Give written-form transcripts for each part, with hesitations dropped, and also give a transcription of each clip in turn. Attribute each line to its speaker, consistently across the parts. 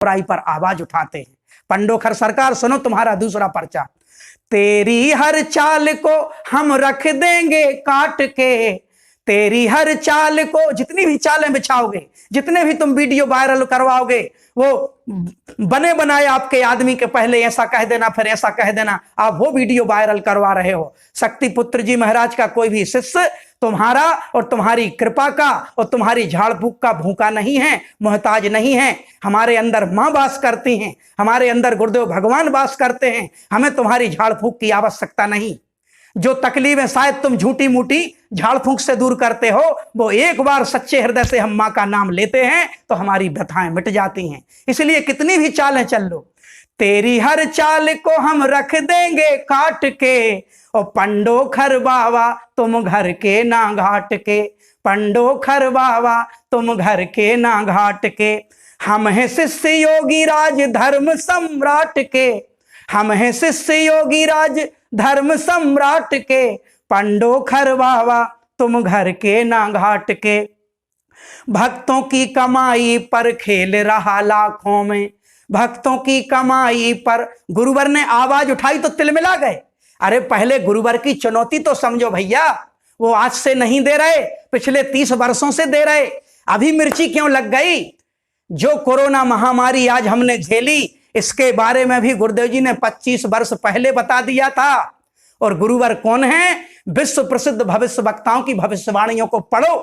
Speaker 1: बुराई पर आवाज उठाते हैं। पंडोखर सरकार सुनो तुम्हारा दूसरा पर्चा। तेरी हर चाल को हम रख देंगे काट के, तेरी हर चाल को, जितनी भी चालें बिछाओगे, जितने भी तुम वीडियो वायरल करवाओगे, वो बने बनाए आपके आदमी के पहले ऐसा कह देना, फिर ऐसा कह देना, आप वो वीडियो वायरल करवा रहे हो। शक्ति पुत्र जी महाराज का कोई भी शिष्य तुम्हारा और तुम्हारी कृपा का और तुम्हारी झाड़ फूक का भूखा नहीं है, मोहताज नहीं है। हमारे अंदर मां वास करती हैं, हमारे अंदर गुरुदेव भगवान वास करते हैं, हमें तुम्हारी झाड़ फूक की आवश्यकता नहीं। जो तकलीफें शायद तुम झूठी मूठी झाड़ फूंक से दूर करते हो, वो एक बार सच्चे हृदय से हम मां का नाम लेते हैं तो हमारी व्यथाएं मिट जाती हैं। इसलिए कितनी भी चालें चल लो, तेरी हर चाल को हम रख देंगे काट के, और पंडोखर बाबा तुम घर के ना घाट के, पंडोखर बाबा तुम घर के ना घाट के। हम हैं शिष्य योगी राज धर्म सम्राट के, हम हैं शिष्य योगी राज धर्म सम्राट के, पंडोखर बाबा तुम घर के ना घाट के। भक्तों की कमाई पर खेल रहा लाखों में, भक्तों की कमाई पर गुरुवर ने आवाज उठाई तो तिलमिला गए। अरे पहले गुरुवर की चुनौती तो समझो भैया, वो आज से नहीं दे रहे, पिछले 30 वर्षों से दे रहे। अभी मिर्ची क्यों लग गई? जो कोरोना महामारी आज हमने झेली, इसके बारे में भी गुरुदेव जी ने 25 वर्ष पहले बता दिया था। और गुरुवर कौन है? विश्व प्रसिद्ध भविष्य वक्ताओं की भविष्यवाणियों को पढ़ो,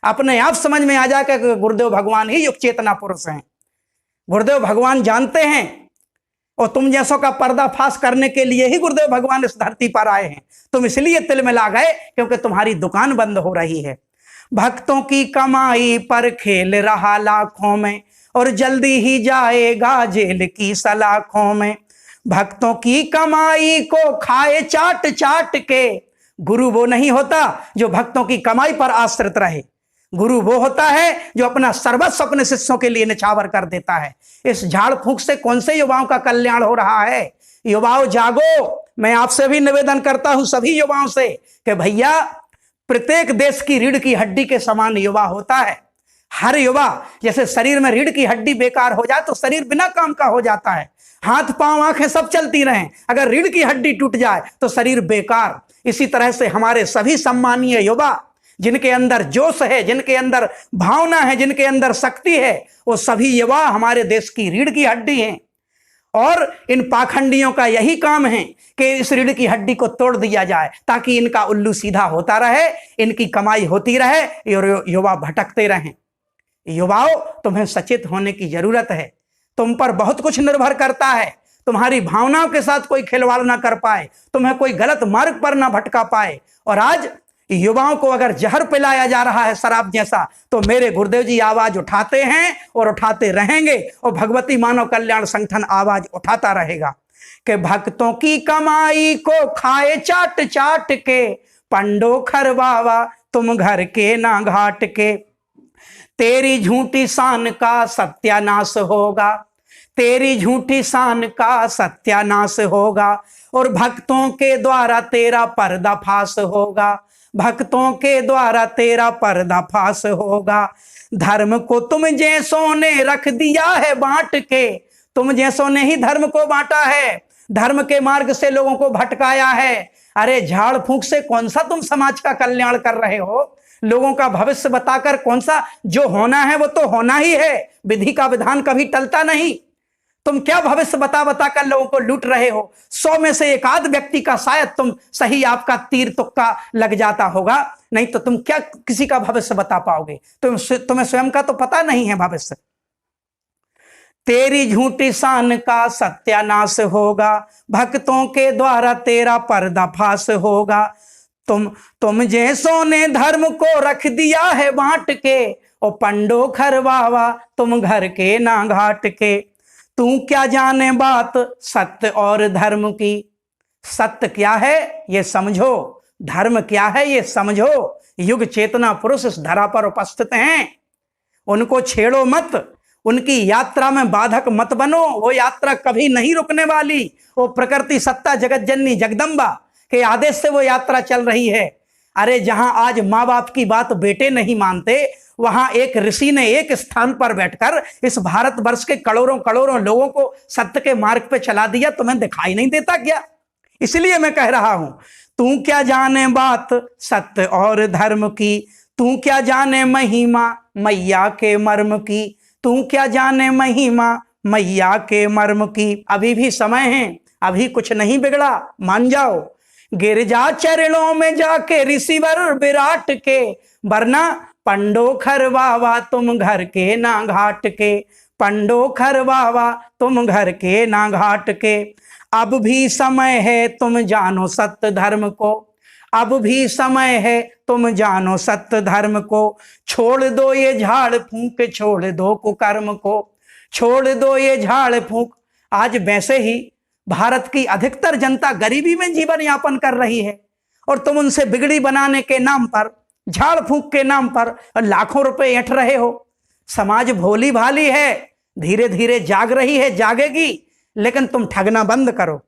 Speaker 1: अपने आप समझ में आ जाएगा कि गुरुदेव भगवान ही युग चेतना पुरुष हैं। गुरुदेव भगवान जानते हैं, और तुम जैसों का पर्दाफाश करने के लिए ही गुरुदेव भगवान इस धरती पर आए हैं। तुम इसलिए तिलमिला गए क्योंकि तुम्हारी दुकान बंद हो रही है। भक्तों की कमाई पर खेल रहा लाखों में, और जल्दी ही जाएगा जेल की सलाखों में। भक्तों की कमाई को खाए चाट चाट के। गुरु वो नहीं होता जो भक्तों की कमाई पर आश्रित रहे, गुरु वो होता है जो अपना सर्वस्व अपने शिष्यों के लिए निछावर कर देता है। इस झाड़ फूंक से कौन से युवाओं का कल्याण हो रहा है? युवाओं जागो। मैं आपसे भी निवेदन करता हूं, सभी युवाओं से, कि भैया प्रत्येक देश की रीढ़ की हड्डी के समान युवा होता है। हर युवा, जैसे शरीर में रीढ़ की हड्डी बेकार हो जाए तो शरीर बिना काम का हो जाता है। हाथ पांव आंखें सब चलती रहें, अगर रीढ़ की हड्डी टूट जाए तो शरीर बेकार। इसी तरह से हमारे सभी सम्मानीय युवा, जिनके अंदर जोश है, जिनके अंदर भावना है, जिनके अंदर शक्ति है, वो सभी युवा हमारे देश की रीढ़ की हड्डी हैं। और इन पाखंडियों का यही काम है कि इस रीढ़ की हड्डी को तोड़ दिया जाए, ताकि इनका उल्लू सीधा होता रहे, इनकी कमाई होती रहे और युवा भटकते रहें। युवाओं, तुम्हें सचेत होने की जरूरत है। तुम पर बहुत कुछ निर्भर करता है। तुम्हारी भावनाओं के साथ कोई खिलवाड़ ना कर पाए, तुम्हें कोई गलत मार्ग पर ना भटका पाए। और आज युवाओं को अगर जहर पिलाया जा रहा है शराब जैसा, तो मेरे गुरुदेव जी आवाज उठाते हैं और उठाते रहेंगे, और भगवती मानव कल्याण संगठन आवाज उठाता रहेगा कि भक्तों की कमाई को खाए चाट चाट के, पंडोखर बाबा तुम घर के ना घाट के। तेरी झूठी शान का सत्यानाश होगा, तेरी झूठी शान का सत्यानाश होगा, और भक्तों के द्वारा तेरा पर्दाफाश होगा, भक्तों के द्वारा तेरा पर्दाफाश होगा। धर्म को तुम जैसों ने रख दिया है बांट के, तुम जैसों ने ही धर्म को बांटा है, धर्म के मार्ग से लोगों को भटकाया है। अरे झाड़ फूंक से कौन सा तुम समाज का कल्याण कर रहे हो? लोगों का भविष्य बताकर कौन सा? जो होना है वो तो होना ही है, विधि का विधान कभी टलता नहीं। तुम क्या भविष्य बता बता कर लोगों को लूट रहे हो? 100 में से एक आध व्यक्ति का शायद तुम सही, आपका तीर तुक्का लग जाता होगा, नहीं तो तुम क्या किसी का भविष्य बता पाओगे? तुम्हें स्वयं का तो पता नहीं है भविष्य। तेरी झूठी शान का सत्यानाश होगा, भक्तों के द्वारा तेरा पर्दाफाश होगा। तुम जैसों ने धर्म को रख दिया है बांट के, और पंडोखर बाबा तुम घर के ना घाट के। तू क्या जाने बात सत्य और धर्म की, सत्य क्या है ये समझो, धर्म क्या है ये समझो। युग चेतना पुरुष इस धरा पर उपस्थित हैं, उनको छेड़ो मत, उनकी यात्रा में बाधक मत बनो। वो यात्रा कभी नहीं रुकने वाली। वो प्रकृति सत्ता जगत जननी जगदम्बा के आदेश से वो यात्रा चल रही है। अरे जहां आज माँ बाप की बात बेटे नहीं मानते, वहां एक ऋषि ने एक स्थान पर बैठकर इस भारतवर्ष के करोड़ों करोड़ों लोगों को सत्य के मार्ग पे चला दिया। तुम्हें दिखाई नहीं देता क्या? इसलिए मैं कह रहा हूं, तू क्या जाने बात सत्य और धर्म की, तू क्या जाने महिमा मैया के मर्म की, तू क्या जाने महिमा मैया के मर्म की। अभी भी समय है, अभी कुछ नहीं बिगड़ा, मान जाओ। गिरजा चरणों में जाके ऋषिवर विराट के, वरना पंडो खरवावा तुम घर के ना घाट के, पंडो खरवावा तुम घर के ना घाट के। अब भी समय है तुम जानो सत्य धर्म को, अब भी समय है तुम जानो सत्य धर्म को। छोड़ दो ये झाड़ फूंक, छोड़ दो कुकर्म को, छोड़ दो ये झाड़ फूंक। आज वैसे ही भारत की अधिकतर जनता गरीबी में जीवन यापन कर रही है, और तुम उनसे बिगड़ी बनाने के नाम पर, झाड़ फूंक के नाम पर लाखों रुपए ऐंठ रहे हो। समाज भोली भाली है, धीरे धीरे जाग रही है, जागेगी, लेकिन तुम ठगना बंद करो।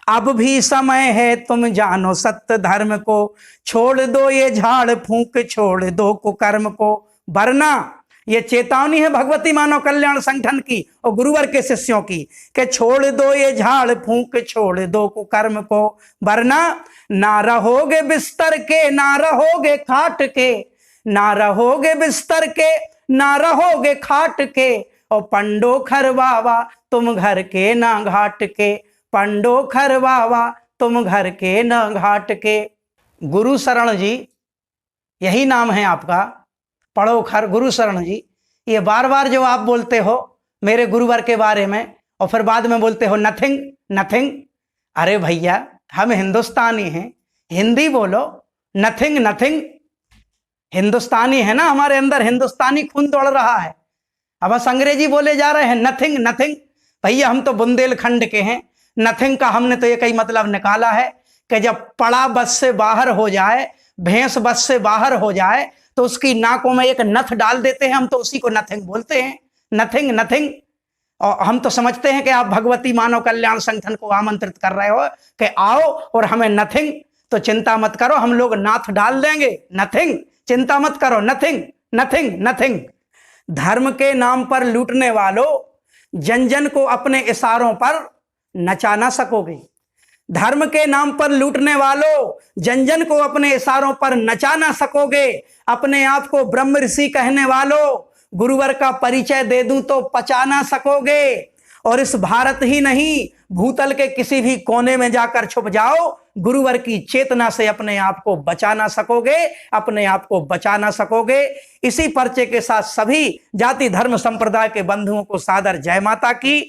Speaker 1: अब भी समय है तुम जानो सत्य धर्म को, छोड़ दो ये झाड़ फूंक, छोड़ दो कुकर्म को। वरना ये चेतावनी है भगवती मानव कल्याण संगठन की और गुरुवर के शिष्यों की, कि छोड़ दो ये झाड़ फूंक, छोड़ दो कुकर्म को। वरना ना रहोगे बिस्तर के, ना रहोगे खाट के, ना रहोगे बिस्तर के, ना रहोगे खाट के। और पंडो खरवावा तुम घर के ना घाट के, पंडो खरवावा तुम घर के न घाट के। गुरु शरण जी, यही नाम है आपका, पढ़ो खर गुरु शरण जी। ये बार बार जो आप बोलते हो मेरे गुरुवर के बारे में, और फिर बाद में बोलते हो नथिंग नथिंग। अरे भैया, हम हिंदुस्तानी हैं, हिंदी बोलो। नथिंग नथिंग हिंदुस्तानी है ना, हमारे अंदर हिंदुस्तानी खून दौड़ रहा है। अब बस अंग्रेजी बोले जा रहे हैं नथिंग नथिंग। भैया हम तो बुंदेलखंड के हैं। नथिंग का हमने तो ये कई मतलब निकाला है कि जब पड़ा बस से बाहर हो जाए, भैंस बस से बाहर हो जाए, तो उसकी नाकों में एक नथ डाल देते हैं, हम तो उसी को नथिंग बोलते हैं। Nothing nothing. और हम तो समझते हैं कि आप भगवती मानव कल्याण संगठन को आमंत्रित कर रहे हो कि आओ और हमें नथिंग, तो चिंता मत करो, हम लोग नाथ डाल देंगे। नथिंग, चिंता मत करो, नथिंग नथिंग नथिंग। धर्म के नाम पर लूटने वालों, जन जन को अपने इशारों पर नचा ना सकोगे। धर्म के नाम पर लूटने वालों, जन जन को अपने इशारों पर नचा ना सकोगे। अपने आप को ब्रह्म ऋषि कहने वालों, गुरुवर का परिचय दे दूं तो पचा ना सकोगे। और इस भारत ही नहीं, भूतल के किसी भी कोने में जाकर छुप जाओ, गुरुवर की चेतना से अपने आप को बचा ना सकोगे, अपने आप को बचा ना सकोगे। इसी पर्चे के साथ सभी जाति धर्म संप्रदाय के बंधुओं को सादर जय माता की।